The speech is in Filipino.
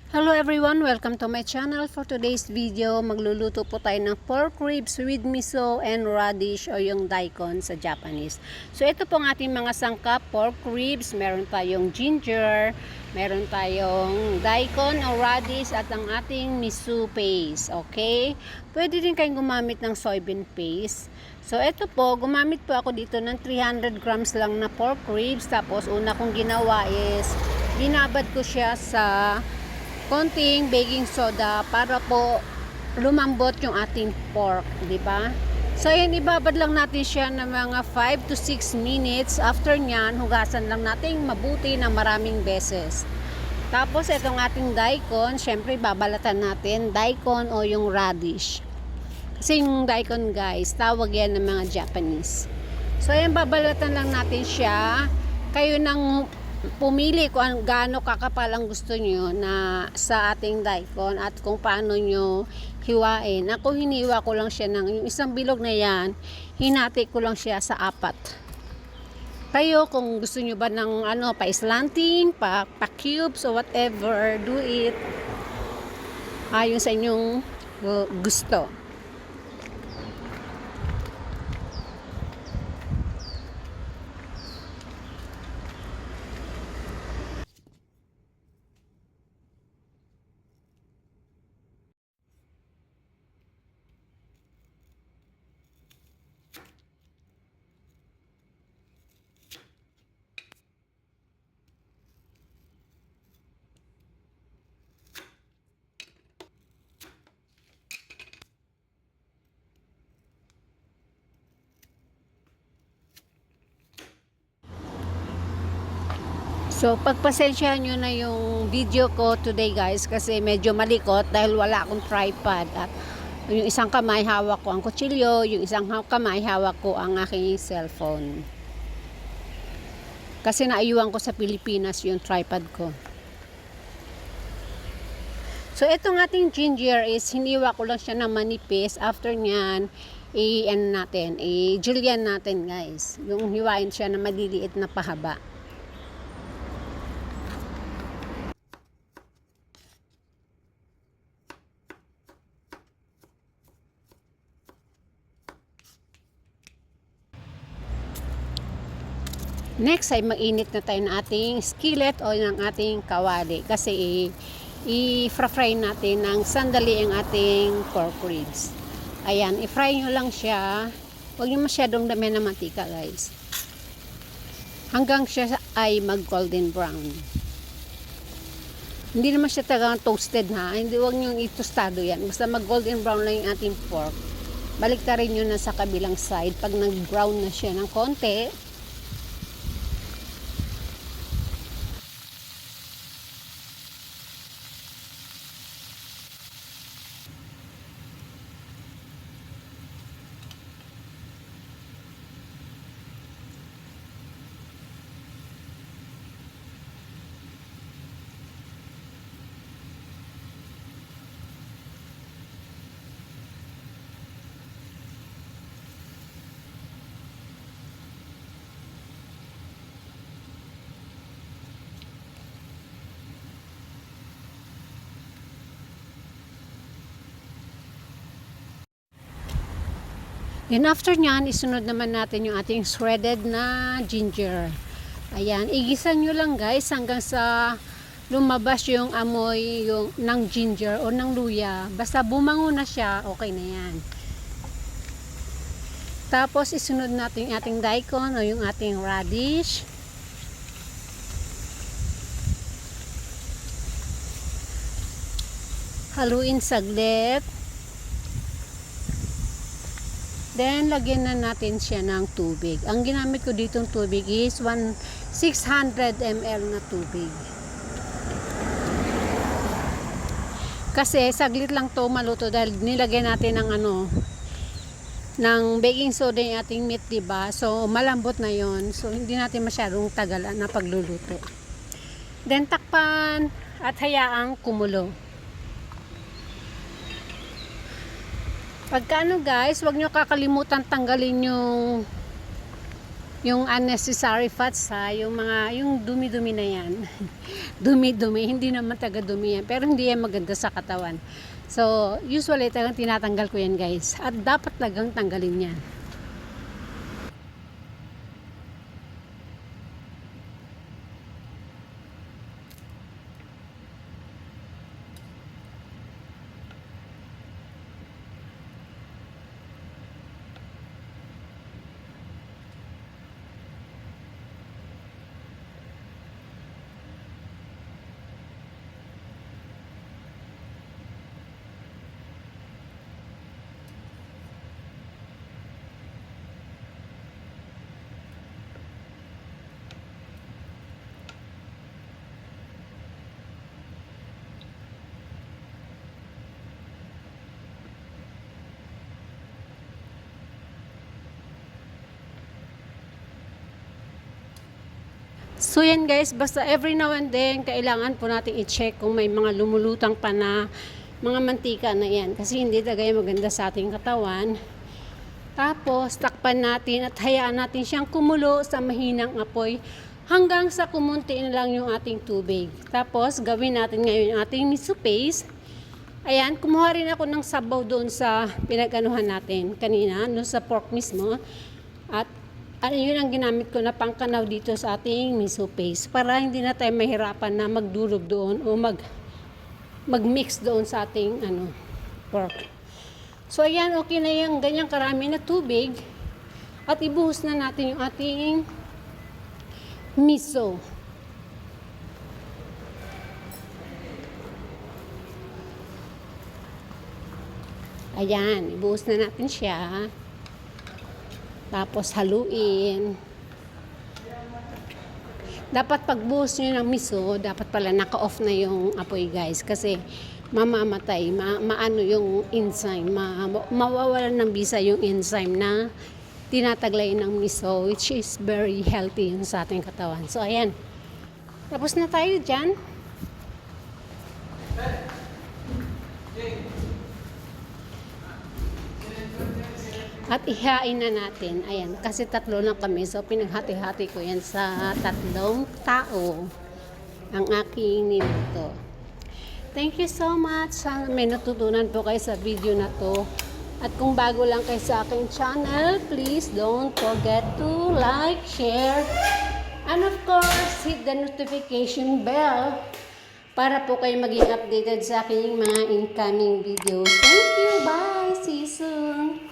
Hello everyone! Welcome to my channel. For today's video, magluluto po tayo ng pork ribs with miso and radish o yung daikon sa Japanese. So ito po ang ating mga sangkap, pork ribs, meron tayong ginger, meron tayong daikon o radish at ang ating miso paste. Okay? Pwede din kayong gumamit ng soybean paste. So ito po, gumamit po ako dito ng 300 grams lang na pork ribs. Tapos una kong ginawa is, binabad ko siya sa konting baking soda para po lumambot yung ating pork, di ba? So ayan, ibabad lang natin siya ng mga 5 to 6 minutes. After nyan, hugasan lang natin mabuti ng maraming beses. Tapos itong ating daikon, syempre babalatan natin daikon o yung radish. Kasi yung daikon guys, tawag yan ng mga Japanese. So ayan, babalatan lang natin siya. Kayo nang pumili kung gaano kakapal ang gusto nyo na sa ating daikon at kung paano nyo hiwain. Ako hiniwa ko lang siya ng yung isang bilog na yan, hinati ko lang siya sa 4. Kayo kung gusto nyo ba ng pa-slanting, pa-cubes o whatever, do it ayon sa inyong gusto. So, pagpasensyahan nyo na yung video ko today guys kasi medyo malikot dahil wala akong tripod at yung isang kamay hawak ko ang kutsilyo, yung isang kamay hawak ko ang aking cellphone. Kasi naayuan ko sa Pilipinas yung tripod ko. So, itong ating ginger is hiniwa ko lang siya ng manipis. After nyan, i-julienne natin guys. Yung hiwain siya na maliliit na pahaba. Next ay mainit na tayo ng ating skillet o ng ating kawali kasi i-fry natin ng sandali ang ating pork ribs. Ayan, i-fry nyo lang siya. Huwag nyo masyadong dami ng mantika guys. Hanggang siya ay mag-golden brown. Hindi naman siya talagang toasted ha. Hindi, huwag nyo itostado yan. Basta mag-golden brown lang yung ating pork. Baliktarin nyo na sa kabilang side. Pag nag-brown na siya ng konti, then after nyan, isunod naman natin yung ating shredded na ginger. Ayan, igisan nyo lang guys hanggang sa lumabas yung amoy ng ginger o ng luya. Basta bumango na siya, okay na yan. Tapos isunod natin yung ating daikon o yung ating radish. Haluin saglit. Then, lagyan na natin siya ng tubig. Ang ginamit ko ditong tubig is 600 ml na tubig. Kasi, saglit lang to maluto dahil nilagyan natin ng ng baking soda yung ating meat, diba? So, malambot na yon. So, hindi natin masyadong tagalan na pagluluto. Then, takpan at hayaang kumulo. Pagka guys, wag nyo kakalimutan tanggalin yung unnecessary fats ha, yung dumi-dumi na yan. Dumi-dumi, hindi naman taga-dumi yan, pero hindi yan maganda sa katawan. So, usually talagang tinatanggal ko yan guys. At dapat talagang tanggalin yan. So yan guys, basta every now and then, kailangan po natin i-check kung may mga lumulutang pa na mga mantika na yan. Kasi hindi talaga yung maganda sa ating katawan. Tapos, takpan natin at hayaan natin siyang kumulo sa mahinang apoy hanggang sa kumunti na lang yung ating tubig. Tapos, gawin natin ngayon yung ating miso paste. Ayan, kumuha rin ako ng sabaw doon sa pinag-anuhan natin kanina, no, sa pork mismo. At yun ang ginamit ko na pangkanaw dito sa ating miso paste para hindi na tayo mahirapan na magdurog doon o mag-mix doon sa ating pork. So ayan, okay na yung ganyang karami na tubig at ibuhos na natin yung ating miso. Ayan, ibuhos na natin siya. Tapos haluin. Dapat pagbuhos nyo ng miso, dapat pala naka-off na yung apoy guys. Kasi mamamatay, maano yung enzyme, mawawalan ng bisa yung enzyme na tinataglay ng miso, which is very healthy yun sa ating katawan. So ayan, tapos na tayo dyan. At ihain na natin. Ayan, kasi tatlo lang kami. So, pinaghati-hati ko yan sa 3 tao. Ang aking niluto. Thank you so much. Sana may natutunan po kayo sa video na to. At kung bago lang kayo sa aking channel, please don't forget to like, share, and of course, hit the notification bell para po kayo maging updated sa aking mga incoming videos. Thank you. Bye. See you soon.